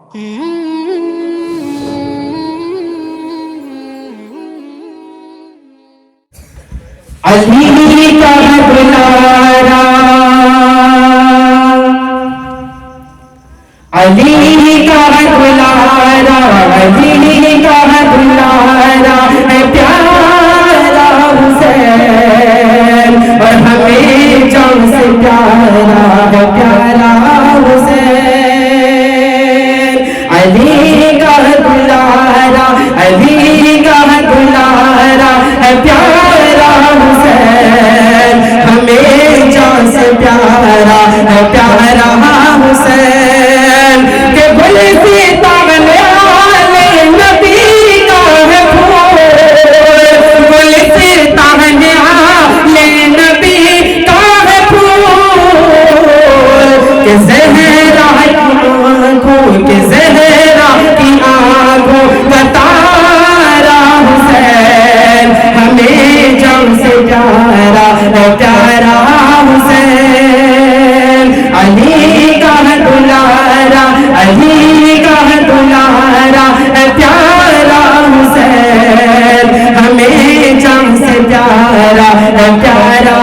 علی کا بلارا، علی کا بلارا، علی کا بلارا ہے پیارا حسین، اور ہمیں جان سے پیارا ہے پیارا حسین۔ علی کا بلارا، علی کا بلارا ہے پیارا حسین، ہمیں جان سے پیارا ہے پیارا حسین، کہ گل ستان آلِ نبی کا ہے پھول، گل ستان آلِ نبی کا ہے پھول، کہ زہرا کی آنکھوں، کہ زہرا کی آنکھوں کا تارا حسین، ہمیں جان سے پیارا ہے پیارا حسین۔ علی کا دلارا، علی کا دلارا ہے پیارا حسین، ہمیں جان سے پیارا ہے پیارا